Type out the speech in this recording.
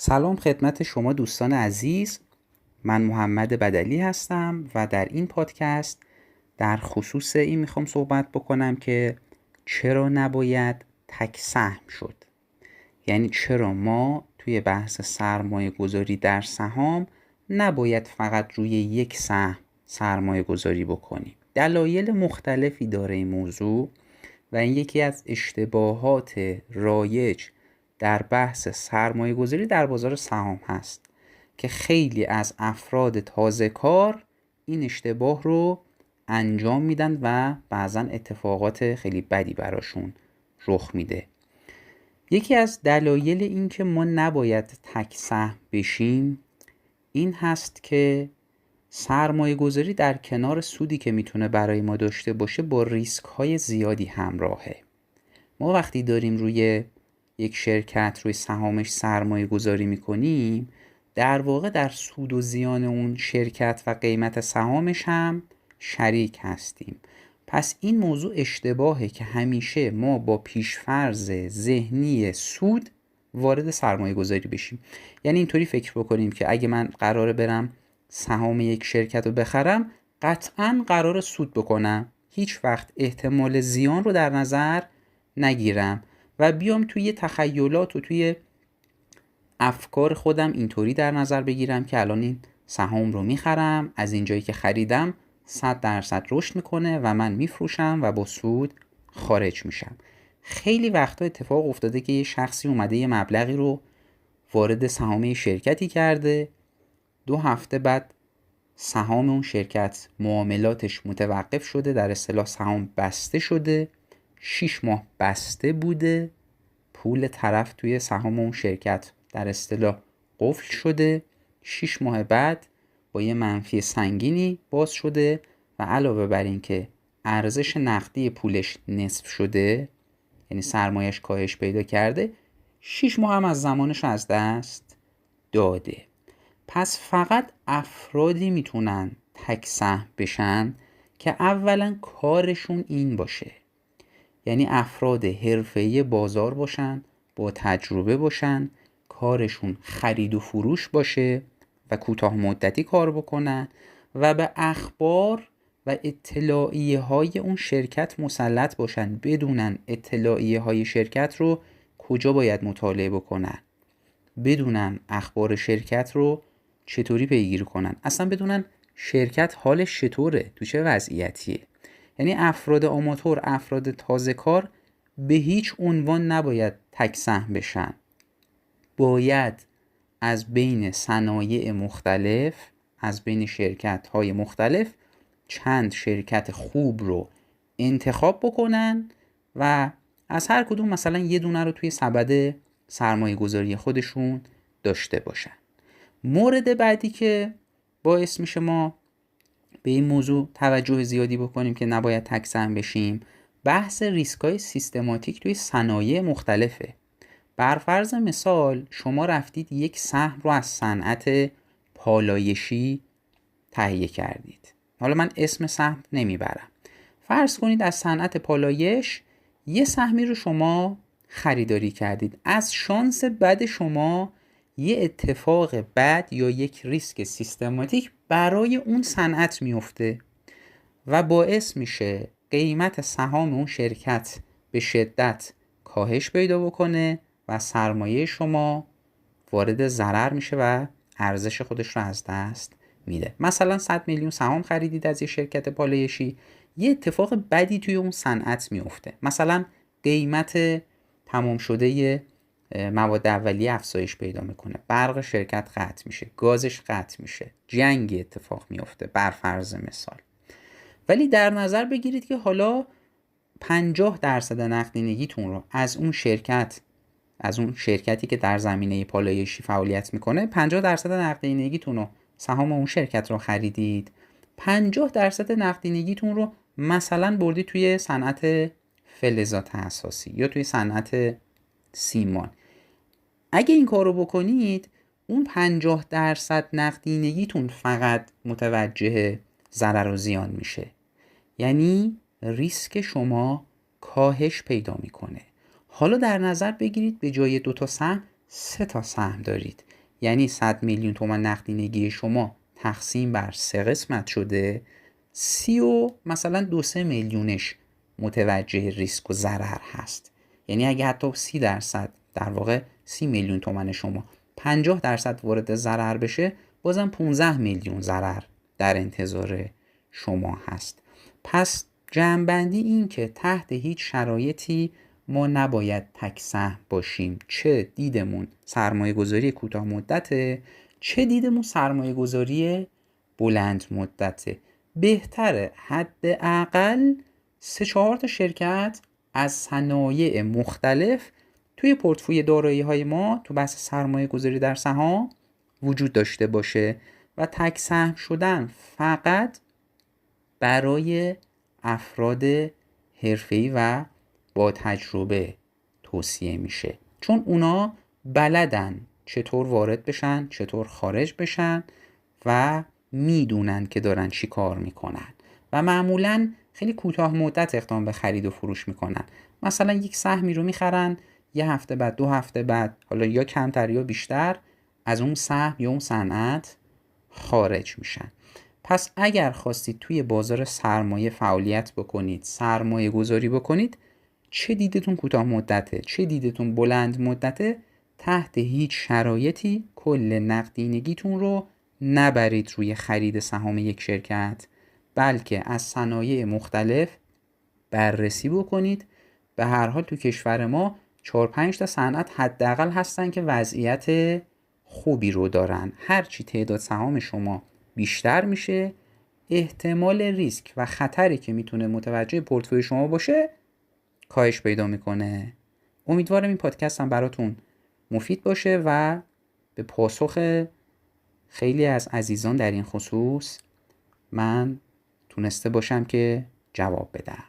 سلام خدمت شما دوستان عزیز. من محمد بدلی هستم و در این پادکست در خصوص این میخوام صحبت بکنم که چرا نباید تک سهم شد. یعنی چرا ما توی بحث سرمایه گذاری در سهام نباید فقط روی یک سهم سرمایه گذاری بکنیم. دلایل مختلفی داره این موضوع و این یکی از اشتباهات رایج در بحث سرمایه گذاری در بازار سهام هست که خیلی از افراد تازه کار این اشتباه رو انجام میدن و بعضا اتفاقات خیلی بدی براشون رخ میده. یکی از دلایل این که ما نباید تک سهم بشیم این هست که سرمایه گذاری در کنار سودی که میتونه برای ما داشته باشه با ریسک های زیادی همراهه. ما وقتی داریم روی یک شرکت روی سهامش سرمایه گذاری میکنیم در واقع در سود و زیان اون شرکت و قیمت سهامش هم شریک هستیم. پس این موضوع اشتباهه که همیشه ما با پیشفرض ذهنی سود وارد سرمایه گذاری بشیم. یعنی اینطوری فکر بکنیم که اگه من قراره برم سهام یک شرکت رو بخرم قطعاً قراره سود بکنم، هیچ وقت احتمال زیان رو در نظر نگیرم و بیام توی تخیلات و توی افکار خودم اینطوری در نظر بگیرم که الان این سهام رو میخرم، از اینجایی که خریدم 100% رشد میکنه و من میفروشم و با سود خارج میشم. خیلی وقتا اتفاق افتاده که یه شخصی اومده یه مبلغی رو وارد سهام شرکتی کرده، 2 هفته بعد سهام اون شرکت معاملاتش متوقف شده، در اصطلاح سهام بسته شده، 6 ماه بسته بوده، پول طرف توی سهام اون شرکت در اصطلاح قفل شده، 6 ماه بعد با یه منفی سنگینی باز شده و علاوه بر این که ارزش نقدی پولش نصف شده، یعنی سرمایش کاهش پیدا کرده، 6 ماه هم از زمانش از دست داده. پس فقط افرادی میتونن تک سهم بشن که اولا کارشون این باشه، یعنی افراد حرفه‌ای بازار باشن، با تجربه باشن، کارشون خرید و فروش باشه و کوتاه مدتی کار بکنن و به اخبار و اطلاعیه های اون شرکت مسلط باشن، بدونن اطلاعیه های شرکت رو کجا باید مطالعه بکنن، بدونن اخبار شرکت رو چطوری پیگیری کنن، اصلا بدونن شرکت حالش چطوره، تو چه وضعیتیه. یعنی افراد آماتور، افراد تازه کار به هیچ عنوان نباید تک سهم بشن. باید از بین صنایع مختلف، از بین شرکت های مختلف چند شرکت خوب رو انتخاب بکنن و از هر کدوم مثلا یه دونه رو توی سبد سرمایه گذاری خودشون داشته باشن. مورد بعدی که باعث میشه ما به این موضوع توجه زیادی بکنیم که نباید تک سهم بشیم، بحث ریسک‌های سیستماتیک توی صنایع مختلفه. بر فرض مثال شما رفتید یک سهم رو از صنعت پالایشی تهیه کردید. حالا من اسم سهم نمیبرم. فرض کنید از صنعت پالایش یه سهمی رو شما خریداری کردید. از شانس بد شما یه اتفاق بد یا یک ریسک سیستماتیک برای اون صنعت میفته و باعث میشه قیمت سهام اون شرکت به شدت کاهش پیدا بکنه و سرمایه شما وارد ضرر میشه و ارزش خودش رو از دست میده. مثلا 100 میلیون سهام خریدید از یه شرکت پالایشی، یه اتفاق بدی توی اون صنعت میفته، مثلا قیمت تمام شده مواد اولیه افزایش پیدا میکنه، برق شرکت قطع میشه، گازش قطع میشه، جنگی اتفاق میفته بر فرض مثال. ولی در نظر بگیرید که حالا 50% نقدینگیتون رو از اون شرکتی که در زمینه پالایشی فعالیت میکنه، 50% نقدینگیتون رو، سهام اون شرکت رو خریدید، 50% نقدینگیتون رو مثلا بردید توی صنعت فلزات اساسی یا توی صنعت سیمان. اگه این کارو بکنید اون 50% نقدینگیتون فقط متوجه ضرر و زیان میشه، یعنی ریسک شما کاهش پیدا میکنه. حالا در نظر بگیرید به جای 2 تا سهم 3 تا سهم دارید، یعنی 100 میلیون تومان نقدینگی شما تقسیم بر 3 قسمت شده، 30 و مثلا 2-3 میلیونش متوجه ریسک و ضرر هست. یعنی اگه حتی 30% در واقع 30 میلیون تومان شما 50% وارد ضرر بشه، بازم 15 میلیون ضرر در انتظار شما هست. پس جمع‌بندی این که تحت هیچ شرایطی ما نباید تک سهم باشیم، چه دیدمون سرمایه گذاری کوتاه مدته، چه دیدمون سرمایه گذاری بلند مدته. بهتره حداقل 3-4 تا شرکت از صنایع مختلف توی پورتفوی دارایی‌های ما تو بحث سرمایه گذاری در سهام وجود داشته باشه و تک سهم شدن فقط برای افراد حرفه‌ای و با تجربه توصیه میشه، چون اونا بلدن چطور وارد بشن، چطور خارج بشن و میدونن که دارن چی کار میکنن و معمولاً خیلی کوتاه مدت اقدام به خرید و فروش میکنن. مثلا یک سهمی رو میخرن، یه هفته بعد 2 هفته بعد، حالا یا کمتر یا بیشتر، از اون سهم یا اون صنعت خارج میشن. پس اگر خواستید توی بازار سرمایه فعالیت بکنید، سرمایه گذاری بکنید، چه دیدتون کوتاه مدته چه دیدتون بلند مدته، تحت هیچ شرایطی کل نقدینگیتون رو نبرید روی خرید سهام یک شرکت، بلکه از صنایع مختلف بررسی بکنید. به هر حال تو کشور ما 4-5 تا صنعت حداقل هستن که وضعیت خوبی رو دارن. هرچی تعداد سهام شما بیشتر میشه، احتمال ریسک و خطری که میتونه متوجه پورتفوی شما باشه کاهش پیدا میکنه. امیدوارم این پادکست هم براتون مفید باشه و به پاسخ خیلی از عزیزان در این خصوص من تونسته باشم که جواب بدم.